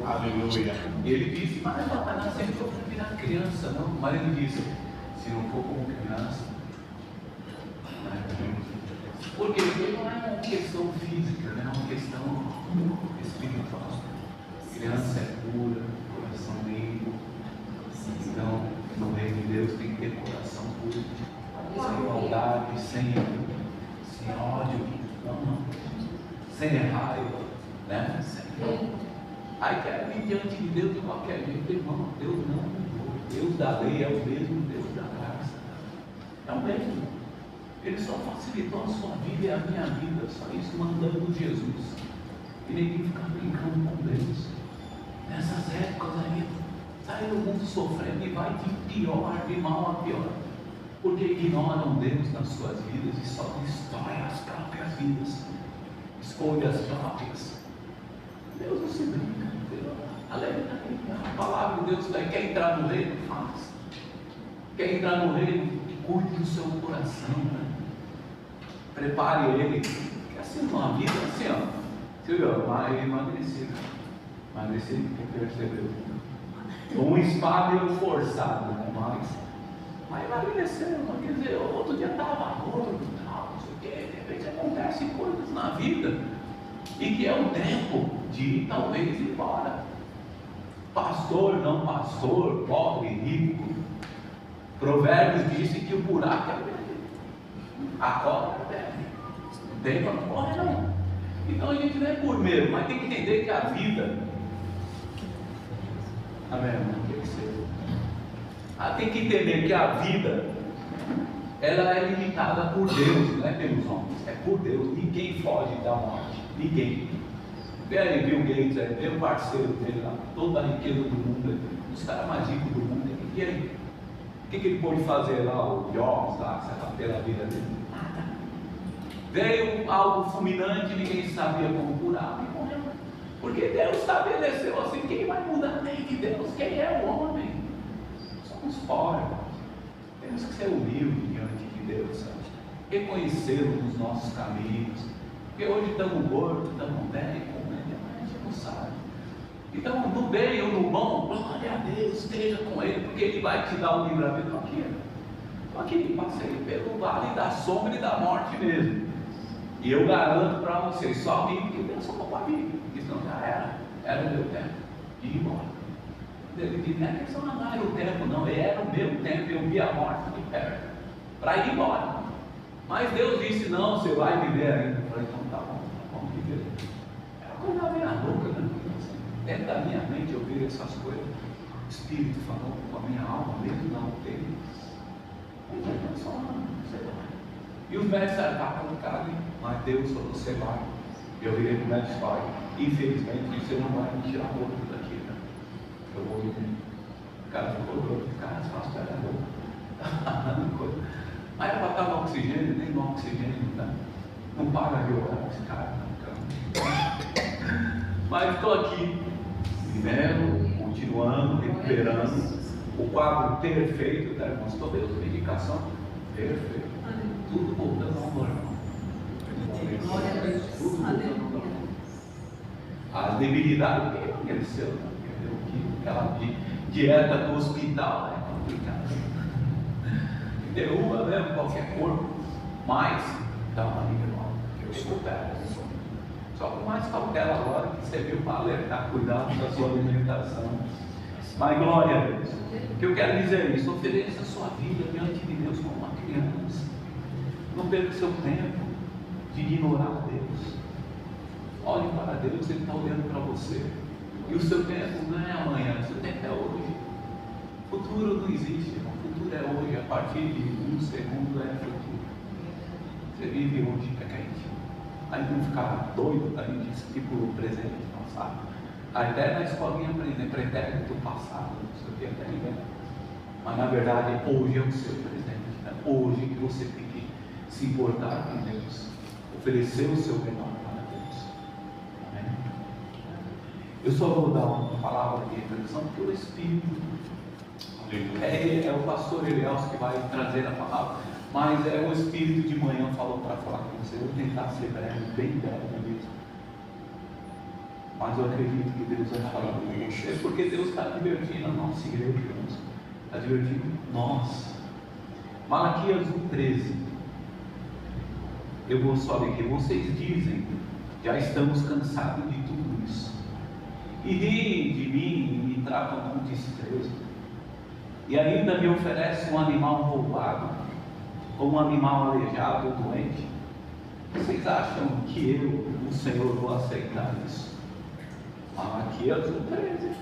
Aleluia. Ele disse, mas ela vai nascer para virar criança, não. Mas ele disse, se não for como criança, não é criança. Porque não é uma questão física, é uma questão espiritual. Criança é pura, coração limpo. Então, no reino de Deus tem que ter coração puro, sem maldade, sem ódio, sem raiva, né? Aí quero vir diante de Deus de qualquer jeito, irmão. Deus não mudou. Deus da lei é o mesmo Deus da graça. É o mesmo. Ele só facilitou a sua vida e a minha vida, só isso, mandando Jesus. E ninguém fica brincando com Deus. Nessas épocas aí, sai do mundo sofrendo e vai de pior, de mal a pior. Porque ignoram Deus nas suas vidas e só destroem as próprias vidas. Escolhas próprias. Deus não se brinca. A palavra de Deus quer entrar no reino, faz. Quer entrar no reino, cuide do seu coração, né? Prepare ele. Porque assim, uma vida assim, ó. Você viu? Emagrecer porque percebeu. Um espírito forçado, né? Mas emagreceu, quer dizer, outro dia estava gordo, não sei o quê. De repente acontecem coisas na vida e que é o tempo de talvez ir embora. Pastor, não pastor, pobre, rico. Provérbios disse que o buraco é velho, a cobra é velha, o tempo não corre não. Então a gente não é por medo, mas tem que entender que a vida, amém, irmão? Tem que ser. Tem que entender que a vida, ela é limitada por Deus, não é pelos homens, é por Deus. Ninguém foge da morte, ninguém. Vê aí Bill Gates, vê o parceiro dele lá, toda a riqueza do mundo, os caras mais ricos do mundo, e aí? O que ele pôde fazer lá, o Jobs, lá, pela vida dele? Nada. Veio algo fulminante, ninguém sabia como curar, e morreu. Porque Deus estabeleceu assim, quem vai mudar a lei de Deus? Quem é o homem? Somos pobres. Temos que ser humildes diante de Deus, sabe? Reconhecê-lo nos nossos caminhos. Porque hoje estamos gordos, estamos bem, comendo, a gente não sabe. Então, no bem ou no bom, glória a Deus, esteja com Ele, porque Ele vai te dar o livramento. Estou aqui, passei pelo vale da sombra e da morte mesmo. E eu garanto para vocês, só amigo que Deus só para mim, porque senão já era o meu tempo de ir embora. Ele disse, não é questão não era o tempo, não, era o meu tempo, eu vi a morte de perto, para ir embora. Mas Deus disse, não, você vai viver ainda. Eu falei, então tá bom, vamos viver. Era coisa meia louca, né? Dentro da minha mente eu vi essas coisas. O Espírito falou com a minha alma, mesmo não tem. E os médicos estavam no caso, mas Deus falou, você vai. Eu virei para o médico e falei, infelizmente você não vai me tirar outro daqui, né? Eu vou viver. O cara ficou louco, o cara só espera louco. Mas era para estar no oxigênio, nem no oxigênio, né? Não para de orar esse cara, não. Mas estou aqui, vivendo, continuando, recuperando. O quadro perfeito, tá, irmãos? Estou vendo medicação perfeita. Tudo voltando ao normal. Tudo voltando ao normal. As debilidades, quem cresceu, né? Aquela dieta do hospital é complicada. Derruba mesmo qualquer corpo, mas dá uma liga nova, que eu recupero. Só com mais cautela agora, que você viu para alertar, cuidado da sua alimentação. Mas glória a Deus. O que eu quero dizer é isso, ofereça a sua vida diante de Deus como uma criança. Não perca seu tempo de ignorar Deus. Olhe para Deus, Ele está olhando para você. E o seu tempo não é amanhã, o seu tempo é hoje. O futuro não existe, o futuro é hoje. A partir de um segundo é futuro. Você vive hoje, é crente. Aí não ficar doido da gente, tipo o presente passado. A ideia na escolinha aprender pretérito passado, não sei o que, até ninguém. Mas na verdade, hoje é o seu presente. Né? Hoje que você tem que se importar com Deus, oferecer o seu melhor para Deus. Amém? Eu só vou dar uma palavra de reflexão, porque o Espírito é o pastor Elielso que vai trazer a palavra, mas é o Espírito de manhã falou para falar com você. Eu vou tentar ser breve, bem breve mesmo. Mas eu acredito que Deus vai falar com você, porque Deus está divertindo a nossa igreja, está divertindo nós. Malaquias 1,13. Eu vou só ler aqui. Vocês dizem, já estamos cansados de tudo isso, e riem de mim e me tratam com desprezo, e ainda me oferecem um animal roubado, ou um animal aleijado ou doente. Vocês acham que eu, o Senhor, vou aceitar isso? Malaquias 1,13.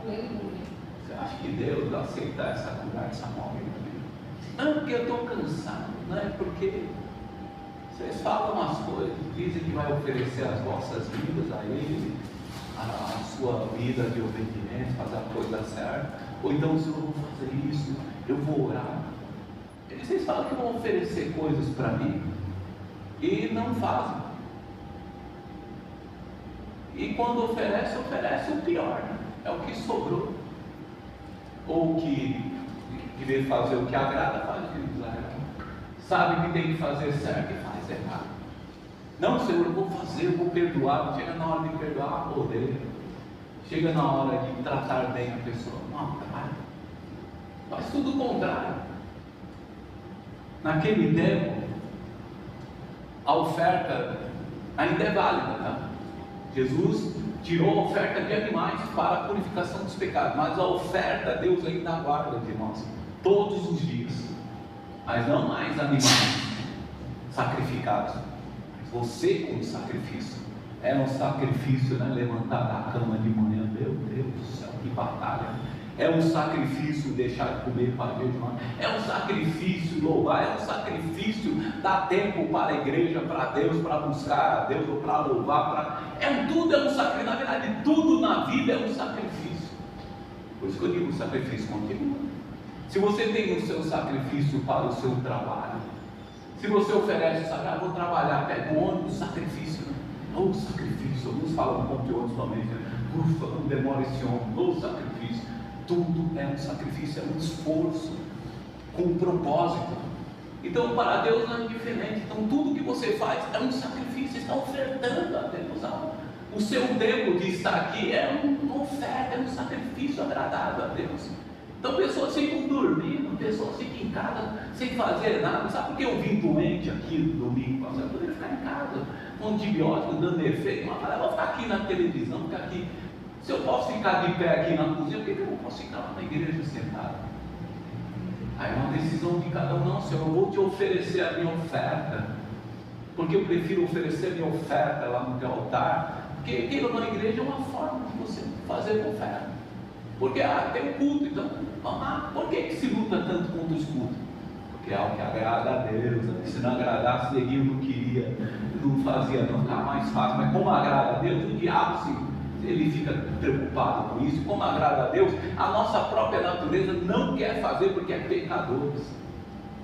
Você acha que Deus vai aceitar essa conversa móvel? Não, porque eu estou cansado, não é porque vocês falam as coisas, dizem que vai oferecer as vossas vidas a Ele, a sua vida de obediência, fazer a coisa certa, ou então, se eu vou fazer isso, eu vou orar. Vocês falam que vão oferecer coisas para mim e não fazem. E quando oferece o pior, é o que sobrou, ou que deve fazer o que agrada, faz o que desagrada. Sabe que tem que fazer certo e faz errado. Não, Senhor, eu vou fazer, eu vou perdoar. Chega na hora de perdoar, odeia. Chega na hora de tratar bem a pessoa, não, trabalha. Faz tudo o contrário. Naquele tempo, a oferta ainda é válida, tá? Jesus tirou a oferta de animais para a purificação dos pecados, mas a oferta Deus ainda aguarda de nós, todos os dias. Mas não mais animais sacrificados, mas você como sacrifício. É um sacrifício, né? Levantar da cama de manhã, meu Deus do céu, que batalha. É um sacrifício deixar de comer para jejuar. É um sacrifício louvar. É um sacrifício dar tempo para a igreja, para Deus, para buscar a Deus, ou para louvar. Tudo é um sacrifício. Na verdade, tudo na vida é um sacrifício. Por isso que eu digo, o sacrifício continua. Se você tem o seu sacrifício para o seu trabalho, se você oferece o sacrifício, vou trabalhar, pega o ônibus, sacrifício. Ou sacrifício. Alguns falam um pouco de ônibus também. Ufa, não demora esse ônibus. Ou sacrifício. Tudo é um sacrifício, é um esforço, com um propósito. Então, para Deus não é diferente. Então, tudo que você faz é um sacrifício, você está ofertando a Deus. O seu tempo de estar aqui é uma oferta, é um sacrifício agradável a Deus. Então, pessoas ficam dormindo, pessoas ficam em casa sem fazer nada. Sabe por que eu vim doente aqui no domingo? Eu poderia ficar em casa, com antibiótico, dando efeito. Mas eu vou ficar aqui na televisão, ficar aqui. Se eu posso ficar de pé aqui na cozinha, por que eu não posso ficar lá na igreja sentado? Aí é uma decisão de cada um. Não, Senhor, eu vou te oferecer a minha oferta, porque eu prefiro oferecer a minha oferta lá no teu altar, porque ir na igreja é uma forma de você fazer oferta. Porque tem um culto, então vamos lá. Por que se luta tanto contra os cultos? Porque é algo que agrada a Deus. Se não agradasse, Neguinho não queria, não fazia, não ficava mais fácil. Mas como agrada a Deus, o diabo ele fica preocupado com isso. Como agrada a Deus, a nossa própria natureza não quer fazer, porque é pecadores,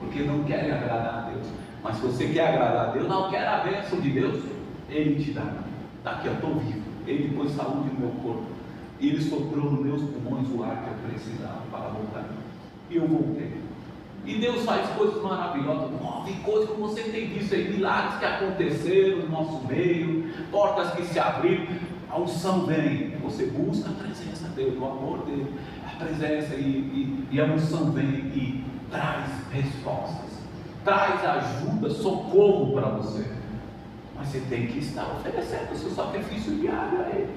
porque não querem agradar a Deus. Mas se você quer agradar a Deus, não quer a bênção de Deus, Ele te dá. Daqui eu estou vivo, Ele pôs saúde no meu corpo, Ele soprou nos meus pulmões o ar que eu precisava para voltar, e eu voltei. E Deus faz coisas maravilhosas, move coisas como você tem visto aí, milagres que aconteceram no nosso meio, portas que se abriram. A unção vem, você busca a presença dele, o amor dele, a presença e a unção vem e traz respostas, traz ajuda, socorro para você. Mas você tem que estar oferecendo o seu sacrifício diário a Ele.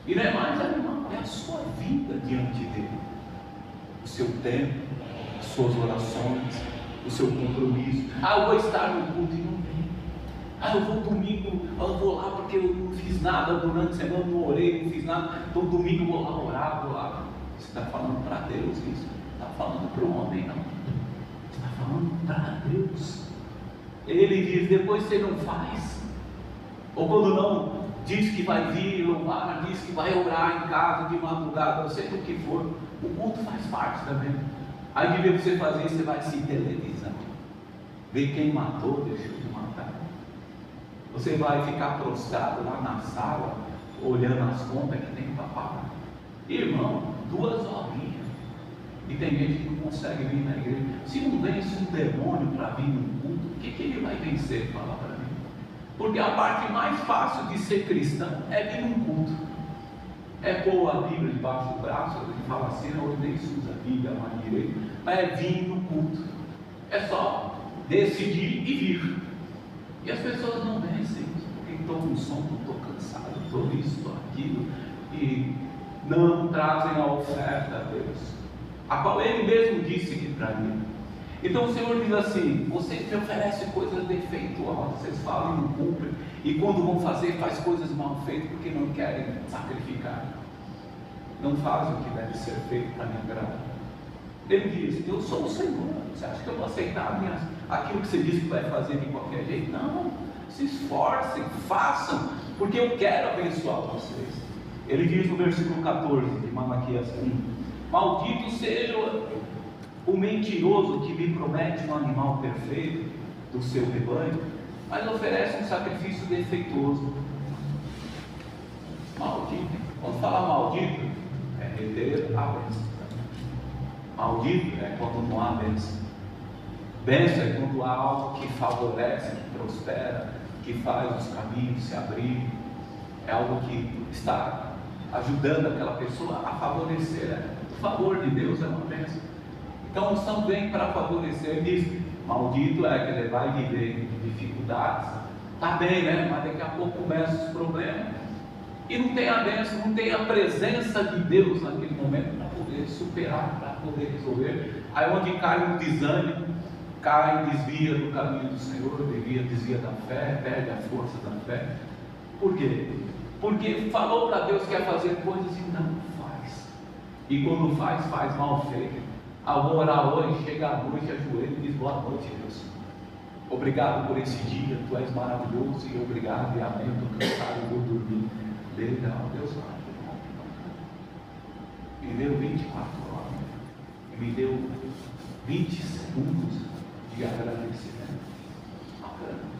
E não é mais animal, é a sua vida diante dele, o seu tempo, as suas orações, o seu compromisso. Eu vou estar no culto e não vem. Eu vou domingo, eu vou lá porque eu não fiz nada durante a semana, não orei, não fiz nada. Então domingo eu vou lá orar, vou lá. Você está falando para Deus isso? Não está falando para o homem, não. Você está falando para Deus. Ele diz, depois você não faz. Ou quando não, diz que vai vir louvar, diz que vai orar em casa de madrugada, seja o que for. O culto faz parte também. Aí de vez você fazer isso, você vai se televisando. Ver quem matou, deixou de matar. Você vai ficar prostrado lá na sala, olhando as contas que tem para pagar. Irmão, 2 horinhas. E tem gente que não consegue vir na igreja. Se não vence um demônio para vir no culto, o que ele vai vencer? Fala para mim. Porque a parte mais fácil de ser cristão é vir num culto. É pôr a Bíblia debaixo do braço, a gente fala assim, não, eu nem uso a Bíblia mais direito, mas é vir no culto. É só decidir e vir. E as pessoas não vencem, porque estou com sono, estou cansado, estou isso, estou aquilo, e não trazem a oferta a Deus, a qual Ele mesmo disse que traria. Então o Senhor diz assim: vocês me oferecem coisas defeituosas, vocês falam e não cumprem, e quando vão fazer, faz coisas mal feitas, porque não querem sacrificar, não fazem o que deve ser feito para me agradar. Ele diz: eu sou o Senhor, você acha que eu vou aceitar aquilo que você disse que vai fazer de qualquer jeito? Não, se esforcem, façam, porque eu quero abençoar vocês. Ele diz no versículo 14 de Malaquias 1: maldito seja o mentiroso que me promete um animal perfeito do seu rebanho, mas oferece um sacrifício defeituoso. Maldito. Quando fala maldito, é reter a bênção. Maldito é quando não há bênção. Bênção é quando há algo que favorece, que prospera, que faz os caminhos se abrirem. É algo que está ajudando aquela pessoa a favorecer. O favor de Deus é uma bênção. Então a unção vem para favorecer. Diz: maldito é que ele vai viver dificuldades. Está bem, né? Mas daqui a pouco começam os problemas. E não tem a bênção, não tem a presença de Deus naquele momento para poder superar, para poder resolver. Aí onde cai um desânimo, cai, desvia do caminho do Senhor, desvia da fé, perde a força da fé. Por quê? Porque falou para Deus que ia fazer coisas e não faz. E quando faz, faz mal feito. Ao orar hoje, chega à noite, ajoelha e diz: boa noite, Deus. Obrigado por esse dia, Tu és maravilhoso, e obrigado, e amém, estou cansado, eu vou dormir. Legal, Deus vai. Me deu 24 horas, e me deu 20 segundos de agradecimento.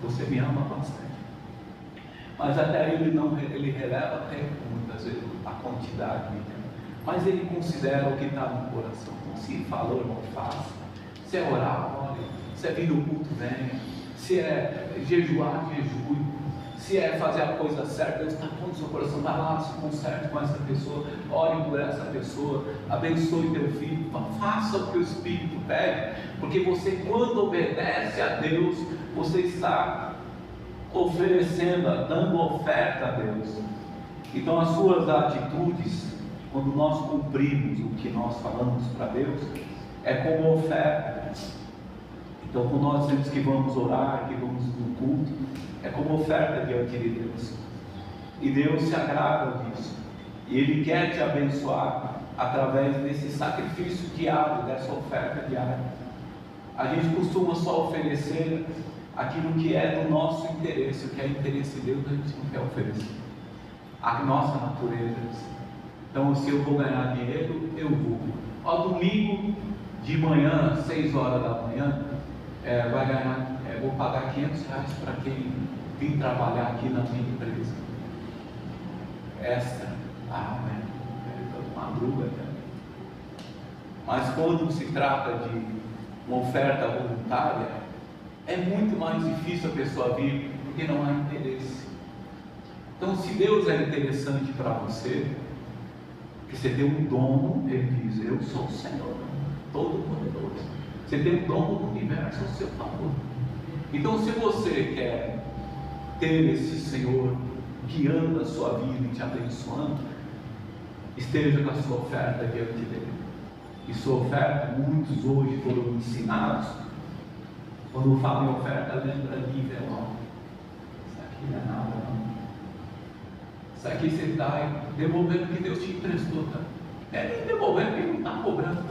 Você me ama bastante. Mas até ele releva até muitas vezes a quantidade de tempo. Mas ele considera o que está no coração. Se falou, irmão, faça. Se é orar, ore. Se é vir no culto, venha. Se é jejuar, jejue. Se é fazer a coisa certa, Deus está pondo no seu coração. Vai lá, se conserte com essa pessoa. Ore por essa pessoa. Abençoe teu filho. Faça o que o Espírito pede. Porque você, quando obedece a Deus, você está oferecendo, dando oferta a Deus. Então as suas atitudes, quando nós cumprimos o que nós falamos para Deus, é como oferta. Então quando nós dizemos que vamos orar, que vamos no culto, é como oferta diante de Deus. E Deus se agrada disso. E Ele quer te abençoar através desse sacrifício diário, dessa oferta diária. A gente costuma só oferecer aquilo que é do nosso interesse. O que é interesse de Deus, a gente não quer oferecer. A nossa natureza. Então, se eu vou ganhar dinheiro, eu vou. Ó, domingo de manhã, 6 horas da manhã, vai ganhar, vou pagar R$500 para quem vir trabalhar aqui na minha empresa. Extra. Amém. Madruga. Mas quando se trata de uma oferta voluntária, é muito mais difícil a pessoa vir, porque não há interesse. Então, se Deus é interessante para você, que você tem um dono, Ele diz: eu sou o Senhor, Todo-Poderoso. Você tem um dono do universo ao seu favor. Então, se você quer ter esse Senhor guiando a sua vida e te abençoando, esteja com a sua oferta diante dele. E sua oferta, muitos hoje foram ensinados. Quando falam em oferta, lembra de envelope. Isso aqui não é nada, não. Isso aqui você está devolvendo o que Deus te emprestou, tá? É nem devolvendo, porque Ele não está cobrando.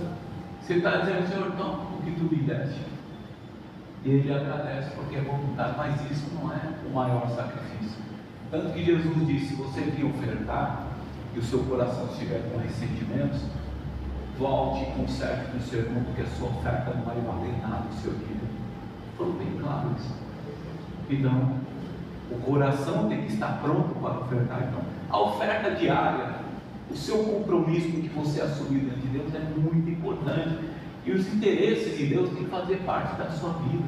Você está dizendo: Senhor, toma o que Tu me deste. E Ele agradece porque é voluntário, mas isso não é o maior sacrifício. Tanto que Jesus disse: se você vir ofertar e o seu coração estiver com ressentimentos, volte e conserte no seu irmão, porque a sua oferta não vai valer nada no seu dia. Foram bem claros isso. Então, o coração tem que estar pronto para ofertar. Então, a oferta diária, o seu compromisso que você assumiu diante de Deus é muito importante. E os interesses de Deus têm que fazer parte da sua vida.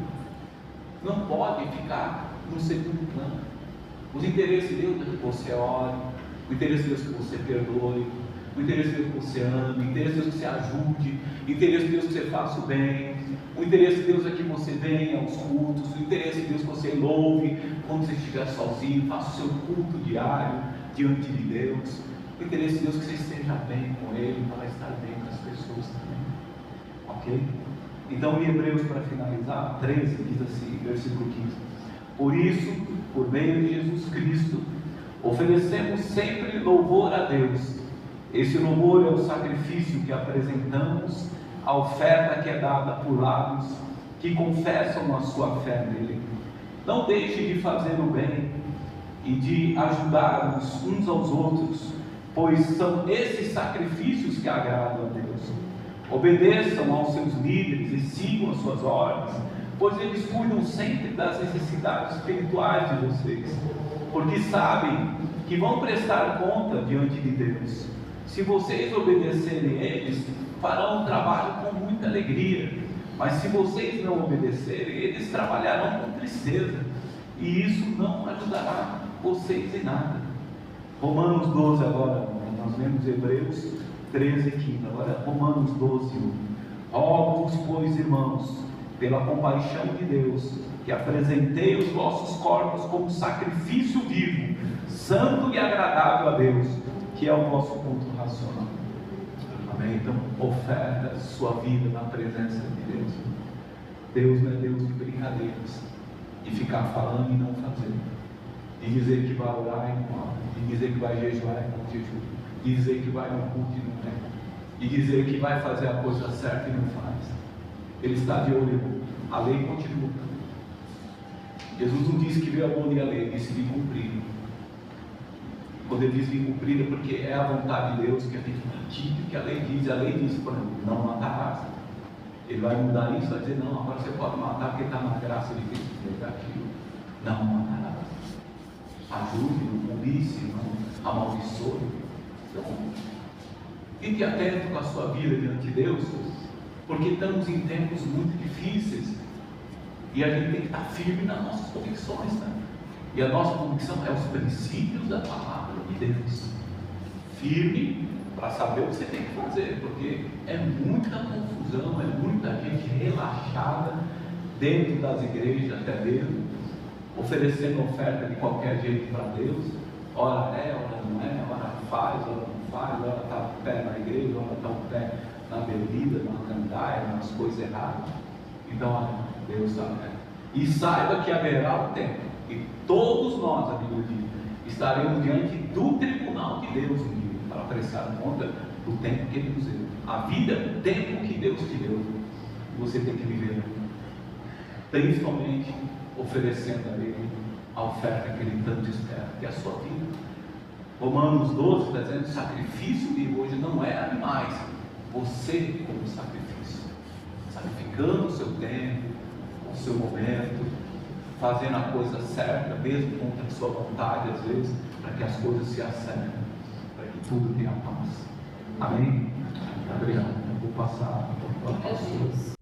Não pode ficar no segundo plano. Os interesses de Deus é que você ore, o interesse de Deus é que você perdoe, o interesse de Deus é que você ame, o interesse de Deus é que você ajude, o interesse de Deus é que você faça o bem, o interesse de Deus é que você venha aos cultos, o interesse de Deus é que você louve quando você estiver sozinho, faça o seu culto diário diante de Deus. O interesse de Deus é que você esteja bem com Ele, para estar bem com as pessoas também. Ok? Então, em Hebreus, para finalizar, 13, diz assim, versículo 15: por isso, por meio de Jesus Cristo, oferecemos sempre louvor a Deus. Esse louvor é o sacrifício que apresentamos, a oferta que é dada por lábios que confessam a sua fé nele. Não deixe de fazer o bem e de ajudar-nos uns aos outros, pois são esses sacrifícios que agradam a Deus. Obedeçam aos seus líderes e sigam as suas ordens, pois eles cuidam sempre das necessidades espirituais de vocês, porque sabem que vão prestar conta diante de Deus. Se vocês obedecerem a eles, farão um trabalho com muita alegria, mas se vocês não obedecerem, eles trabalharão com tristeza, e isso não ajudará vocês em nada. Romanos 12 agora, nós lemos Hebreus 13 e 15, agora Romanos 12, 1. Rogo-vos, pois, irmãos, pela compaixão de Deus, que apresentei os vossos corpos como sacrifício vivo, santo e agradável a Deus, que é o vosso culto racional. Amém? Então, oferta sua vida na presença de Deus. Deus não é Deus de brincadeiras, de ficar falando e não fazer, de dizer que vai orar e não ora, de dizer que vai jejuar e não jejua, de dizer que vai no culto e não vem, de dizer que vai fazer a coisa certa e não faz. Ele está de olho, a lei continua. Jesus não disse que veio abolir a lei, ele disse vir cumprir. Quando ele diz vir cumprir, é porque é a vontade de Deus que a gente pratique o que a lei diz. A lei diz, por exemplo, não matarás. Ele vai mudar isso, vai dizer, não, agora você pode matar porque está na graça de Deus. Aquilo. Não matarás. Ajude, não cobice, não amaldiçoe. Então, fique atento com a sua vida diante de Deus, porque estamos em tempos muito difíceis e a gente tem que estar firme nas nossas convicções, né? E a nossa convicção é os princípios da palavra de Deus. Firme para saber o que você tem que fazer, porque é muita confusão, é muita gente relaxada dentro das igrejas, até mesmo oferecendo oferta de qualquer jeito para Deus. Ora é, ora não é, ora faz, ora não faz, ora está o pé na igreja, ora está o pé na bebida, na gandaia, nas coisas erradas. Então, olha, Deus sabe. E saiba que haverá um tempo, e todos nós, a Bíblia diz, estaremos diante do tribunal de Deus um dia, para prestar conta do tempo que Ele nos deu. A vida é o tempo que Deus te deu, e você tem que viver, principalmente oferecendo a Ele a oferta que Ele tanto espera, que é a sua vida. Romanos 12 está dizendo: sacrifício de hoje não é animais, você como sacrifício, sacrificando o seu tempo, o seu momento, fazendo a coisa certa, mesmo contra a sua vontade, às vezes, para que as coisas se acertem, para que tudo tenha paz. Amém? Obrigado. Eu vou passar para o pastor.